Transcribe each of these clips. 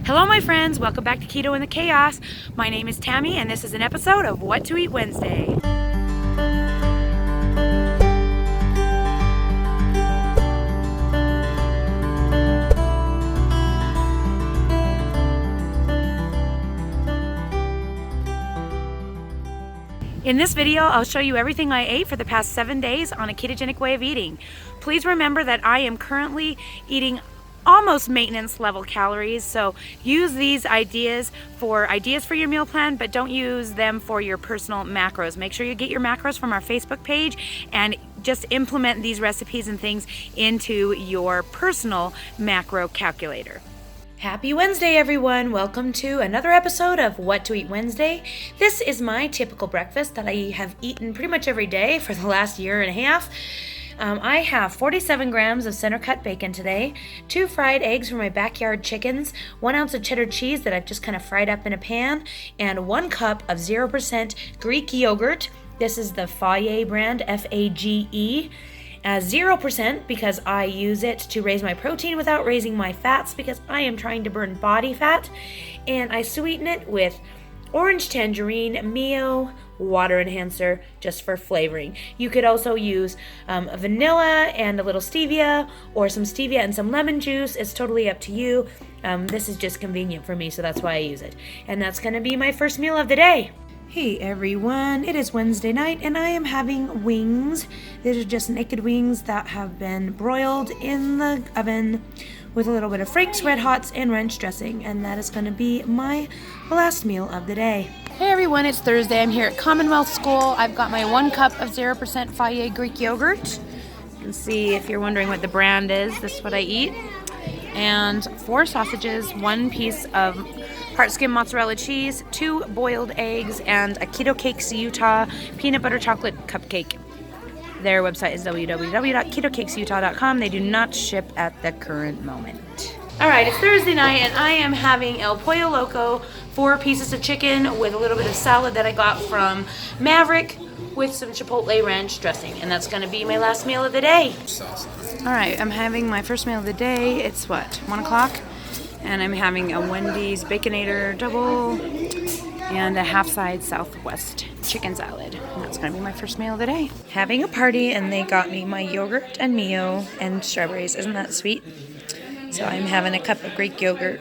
Hello my friends, welcome back to Keto in the Chaos. My name is Tammy and this is an episode of What to Eat Wednesday. In this video, I'll show you everything I ate for the past 7 days on a ketogenic way of eating. Please remember that I am currently eating almost maintenance level calories, so use these ideas for your meal plan, but don't use them for your personal macros. Make sure you get your macros from our Facebook page and just implement these recipes and things into your personal macro calculator. Happy Wednesday, everyone. Welcome to another episode of What to Eat Wednesday. This is my typical breakfast that I have eaten pretty much every day for the last year and a half. I have 47 grams of center cut bacon today, 2 fried eggs from my backyard chickens, 1 ounce of cheddar cheese that I've just kind of fried up in a pan, and 1 cup of 0% Greek yogurt. This is the Fage brand, F-A-G-E. 0% because I use it to raise my protein without raising my fats because I am trying to burn body fat. And I sweeten it with orange tangerine, Mio, water enhancer, just for flavoring. You could also use vanilla and a little stevia, or some stevia and some lemon juice. It's totally up to you. This is just convenient for me, so that's why I use it. And that's going to be my first meal of the day. Hey everyone, it is Wednesday night and I am having wings. These are just naked wings that have been broiled in the oven with a little bit of Frank's Red Hots and ranch dressing, and that is going to be my last meal of the day. Hey everyone, it's Thursday. I'm here at Commonwealth School. I've got my 1 cup of 0% Fage Greek yogurt. You can see if you're wondering what the brand is, this is what I eat. And 4 sausages, 1 piece of part skim mozzarella cheese, 2 boiled eggs, and a Keto Cakes Utah peanut butter chocolate cupcake. Their website is www.ketocakesutah.com. They do not ship at the current moment. All right, it's Thursday night and I am having El Pollo Loco, 4 pieces of chicken with a little bit of salad that I got from Maverick with some Chipotle ranch dressing, and that's going to be my last meal of the day. All right, I'm having my first meal of the day. It's what, 1 o'clock? And I'm having a Wendy's Baconator double and a half-side Southwest chicken salad. And that's going to be my first meal of the day. Having a party, and they got me my yogurt and Mio and strawberries. Isn't that sweet? So I'm having a cup of Greek yogurt.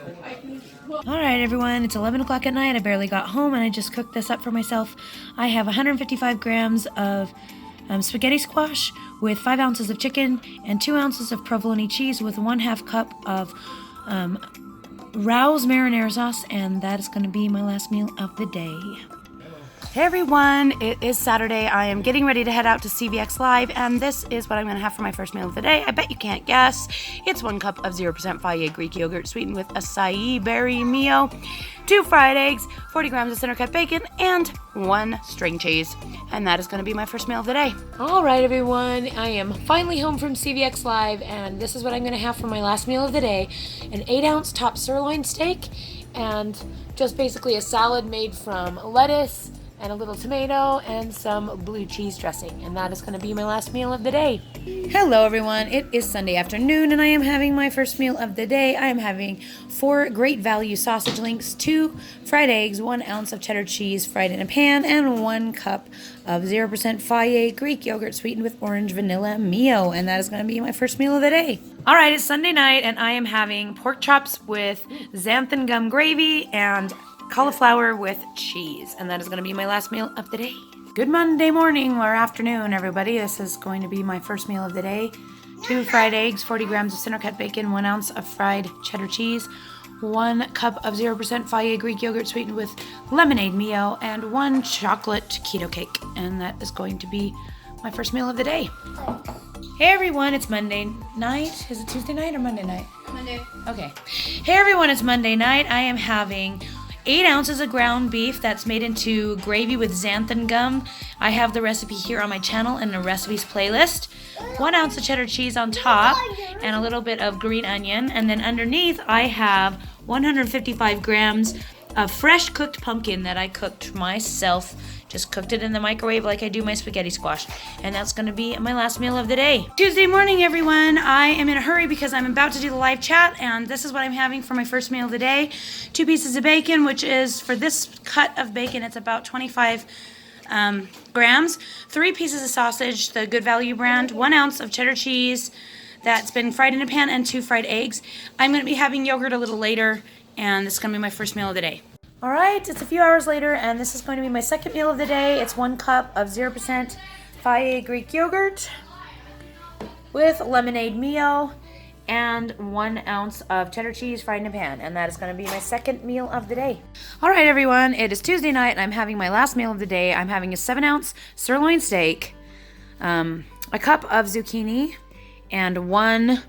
All right, everyone, it's 11 o'clock at night. I barely got home, and I just cooked this up for myself. I have 155 grams of spaghetti squash with 5 ounces of chicken and 2 ounces of provolone cheese with 1/2 cup of Rao's marinara sauce, and that is going to be my last meal of the day. Hey everyone, it is Saturday. I am getting ready to head out to CVX Live, and this is what I'm going to have for my first meal of the day. I bet you can't guess. It's 1 cup of 0% Fage Greek yogurt sweetened with acai berry Mio, 2 fried eggs, 40 grams of center cut bacon, and 1 string cheese. And that is going to be my first meal of the day. All right, everyone. I am finally home from CVX Live, and this is what I'm going to have for my last meal of the day. An 8-ounce top sirloin steak, and just basically a salad made from lettuce and a little tomato and some blue cheese dressing. And that is going to be my last meal of the day. Hello everyone, it is Sunday afternoon and I am having my first meal of the day. I am having 4 great value sausage links, 2 fried eggs, 1 ounce of cheddar cheese fried in a pan, and 1 cup of 0% Fage Greek yogurt sweetened with orange vanilla Mio, and that is going to be my first meal of the day. All right, it's Sunday night and I am having pork chops with xanthan gum gravy and cauliflower with cheese, and that is going to be my last meal of the day. Good Monday morning or afternoon, everybody. This is going to be my first meal of the day. 2 fried eggs, 40 grams of center cut bacon, 1 ounce of fried cheddar cheese, 1 cup of 0% Fage Greek yogurt sweetened with lemonade Mio, and 1 chocolate keto cake, and that is going to be my first meal of the day. Hey everyone, it's Monday night. Is it Tuesday night or Monday night? Monday. Okay. Hey everyone, it's Monday night. I am having 8 ounces of ground beef that's made into gravy with xanthan gum. I have the recipe here on my channel in the recipes playlist. 1 ounce of cheddar cheese on top and a little bit of green onion. And then underneath I have 155 grams of fresh cooked pumpkin that I cooked myself. Just cooked it in the microwave like I do my spaghetti squash. And that's going to be my last meal of the day. Tuesday morning, everyone. I am in a hurry because I'm about to do the live chat, and this is what I'm having for my first meal of the day. 2 pieces of bacon, which is, for this cut of bacon, it's about 25 grams. 3 pieces of sausage, the Good Value brand. 1 ounce of cheddar cheese that's been fried in a pan, and 2 fried eggs. I'm going to be having yogurt a little later, and this is going to be my first meal of the day. Alright, it's a few hours later, and this is going to be my second meal of the day. It's 1 cup of 0% Fage Greek yogurt with lemonade Mio and 1 ounce of cheddar cheese fried in a pan, and that is going to be my second meal of the day. Alright everyone, it is Tuesday night, and I'm having my last meal of the day. I'm having a 7-ounce sirloin steak, a cup of zucchini, and 1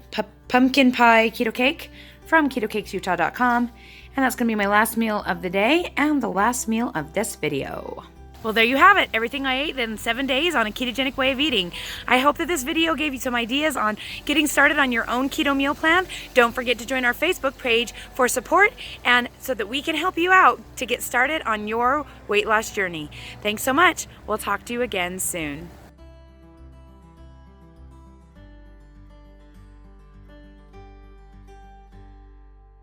pumpkin pie keto cake from ketocakesutah.com. And that's going to be my last meal of the day and the last meal of this video. Well, there you have it. Everything I ate in 7 days on a ketogenic way of eating. I hope that this video gave you some ideas on getting started on your own keto meal plan. Don't forget to join our Facebook page for support and so that we can help you out to get started on your weight loss journey. Thanks so much. We'll talk to you again soon.